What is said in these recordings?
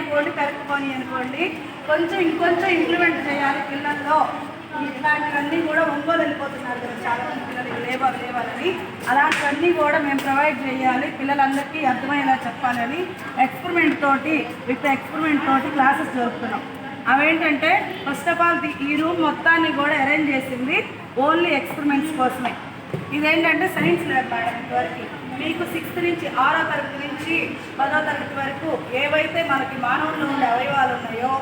అనుకోండి, కరెక్ట్పోని అనుకోండి, ఇంకొంచెం ఇంప్లిమెంట్ చేయాలి పిల్లల్లో. ఇట్లాంటివన్నీ కూడా ఒంగోలు వెళ్ళిపోతున్నారు కదా చాలామంది పిల్లలు లేవాలని. అలాంటివన్నీ కూడా మేము ప్రొవైడ్ చేయాలి, పిల్లలందరికీ అర్థమయ్యేలా చెప్పాలని ఎక్స్పెరిమెంట్ తోటి క్లాసెస్ జరుపుతున్నాం. అవేంటంటే ఫస్ట్ ఆఫ్ ఆల్ ఈ రూమ్ మొత్తాన్ని కూడా అరేంజ్ చేసింది ఓన్లీ ఎక్స్పెరిమెంట్స్ కోసమే. ఇదేంటంటే సైన్స్ ల్యాబ్ మేడం. వరకు మీకు 6th నుంచి 6వ తరగతి నుంచి 10వ తరగతి వరకు ఏవైతే మనకి మానవుల్లో ఉండే అవయవాలు ఉన్నాయో,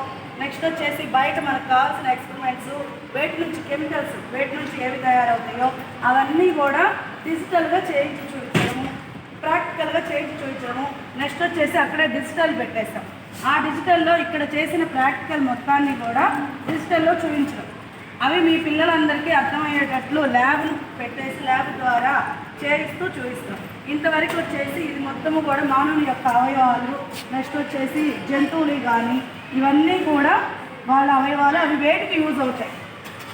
నెక్స్ట్ వచ్చేసి బయట మనకు కావాల్సిన ఎక్స్పెరిమెంట్స్, వేటి నుంచి కెమికల్స్, వేటి నుంచి ఏవి తయారవుతాయో అవన్నీ కూడా డిజిటల్గా చేయించి చూపించడము, ప్రాక్టికల్గా చేయించి చూపించడము. నెక్స్ట్ వచ్చేసి అక్కడే డిజిటల్ పెట్టేస్తాం. ఆ డిజిటల్లో ఇక్కడ చేసిన ప్రాక్టికల్ మొత్తాన్ని కూడా డిజిటల్లో చూపించడం. అవి మీ పిల్లలందరికీ అర్థమయ్యేటట్లు ల్యాబ్ను పెట్టేసి ల్యాబ్ ద్వారా చేయిస్తూ చూపిస్తాం. ఇంతవరకు వచ్చేసి ఇది మొత్తము కూడా మానవుని యొక్క అవయవాలు, నెక్స్ట్ వచ్చేసి జంతువులు కానీ ఇవన్నీ కూడా వాళ్ళ అవయవాలు. అవి వేటికి యూజ్ అవుతాయి?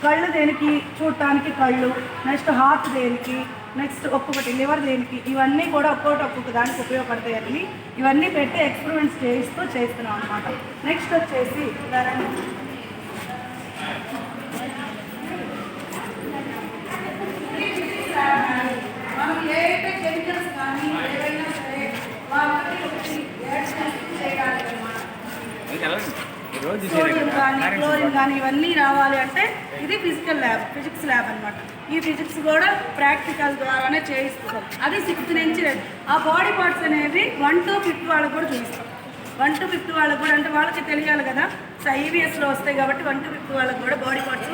కళ్ళు దేనికి? చూడటానికి కళ్ళు. నెక్స్ట్ హార్ట్ దేనికి? నెక్స్ట్ ఒక్కొక్కటి లివర్ దేనికి? ఇవన్నీ కూడా ఒక్కొక్క దానికి ఉపయోగపడతాయని ఇవన్నీ పెట్టి ఎక్స్పెరిమెంట్స్ చేస్తున్నాం అనమాట. నెక్స్ట్ వచ్చేసి మనం ఏవైతే కెమికల్స్ కానీ ఏవైనా సరే వాళ్ళకి చేయడానికి అనమాట. సోడియం కానీ క్లోరిన్ కానీ ఇవన్నీ రావాలి అంటే ఇది ఫిజిక్స్ ల్యాబ్ అనమాట. ఈ ఫిజిక్స్ కూడా ప్రాక్టికల్ ద్వారానే చేయిస్తున్నాం. అది 6th నుంచి. ఆ బాడీ పార్ట్స్ అనేవి 1 to 5th వాళ్ళకు కూడా చూపిస్తాం. 1 to 5th వాళ్ళకు కూడా, అంటే వాళ్ళకి తెలియాలి కదా, IVSలో వస్తాయి కాబట్టి 1 to 5th వాళ్ళకు కూడా బాడీ పార్ట్స్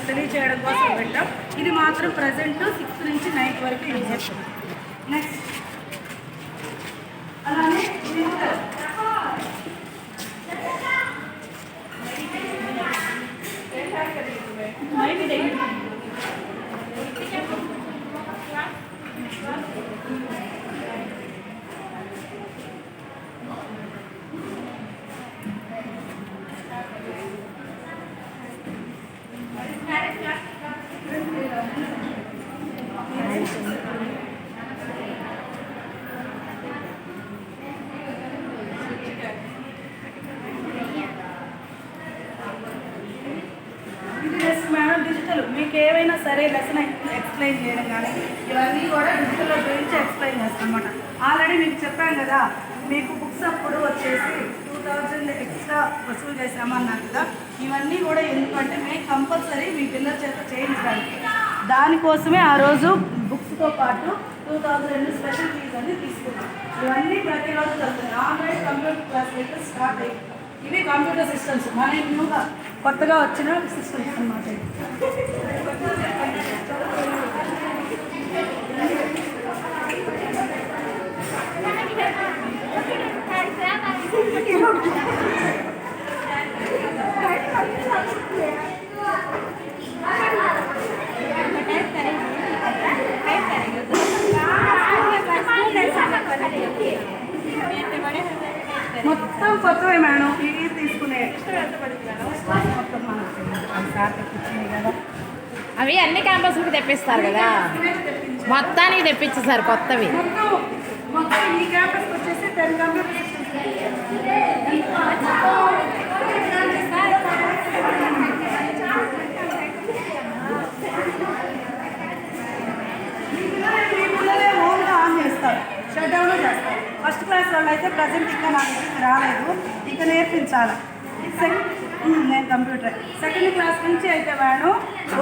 తెలియజేయడం కోసం పెట్టాం. ఇది మాత్రం ప్రజెంట్ 6th నుంచి 9th వరకు యూజ్ చేస్తాం. నెక్స్ట్ అలానే డిజిటల్ మీకు ఏవైనా సరే లెసన్ ఎక్స్ప్లెయిన్ చేయడం కానీ ఇవన్నీ కూడా డిజిటల్లో గురించి ఎక్స్ప్లెయిన్ చేస్తాం అనమాట. ఆల్రెడీ మీకు చెప్పాను కదా, మీకు బుక్స్ అప్పుడు వచ్చేసి 2000 ఎక్స్ట్రా వసూలు చేసామన్నారు కదా. ఇవన్నీ కూడా ఎందుకంటే మేము కంపల్సరీ మీ పిల్లల చేత చేయించడానికి, దానికోసమే ఆ రోజు బుక్స్తో పాటు 2000 స్పెషల్ ఫీజ్ అని తీసుకున్నాం. ఇవన్నీ ప్రతిరోజు జరుగుతుంది. ఆన్లైన్ కంప్యూటర్ క్లాస్ అయితే స్టార్ట్ అయ్యింది. ఇవి కంప్యూటర్ సిస్టమ్స్, మన న్యూగా కొత్తగా వచ్చిన సిస్టమ్స్ అన్నమాట. మొత్తం కొత్తవే మేడం. ఇది తీసుకునే మొత్తం కదా, అవి అన్ని క్యాంపస్లకు తెప్పిస్తారు కదా, మొత్తానికి తెప్పించేసారు కొత్తవి. మొత్తం ఈ క్యాంపస్కి వచ్చేసి 10 కంప్యూటర్ పిల్లలే ఓన్గా ఆన్ చేస్తారు, షట్ డౌన్ చేస్తారు. ఫస్ట్ క్లాస్ వాళ్ళు అయితే ప్రజెంట్ ఇంకా నాకు రాలేదు, ఇంకా నేర్పించాలి. నేను కంప్యూటర్ సెకండ్ క్లాస్ నుంచి అయితే మేడం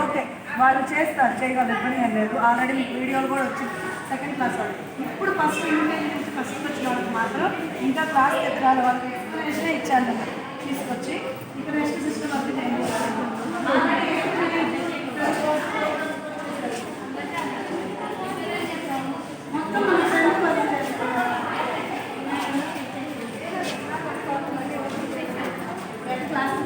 ఓకే వాళ్ళు చేస్తారు, చేయగలరు, ఇబ్బంది ఏం లేదు. ఆల్రెడీ మీకు వీడియోలు కూడా వచ్చింది సెకండ్ క్లాస్ వాళ్ళు. ఇప్పుడు ఫస్ట్ యూనిట్ నుంచి ఫస్ట్ వచ్చిన వాళ్ళకి మాత్రం ఇంకా క్లాస్ ఎత్తరాలి, వాళ్ళకి ఎక్స్ప్లెనేషనే ఇచ్చాను తీసుకొచ్చి. ఇంకా నెక్స్ట్ సిస్టమ్ అది నేను మొత్తం మన క్లాస్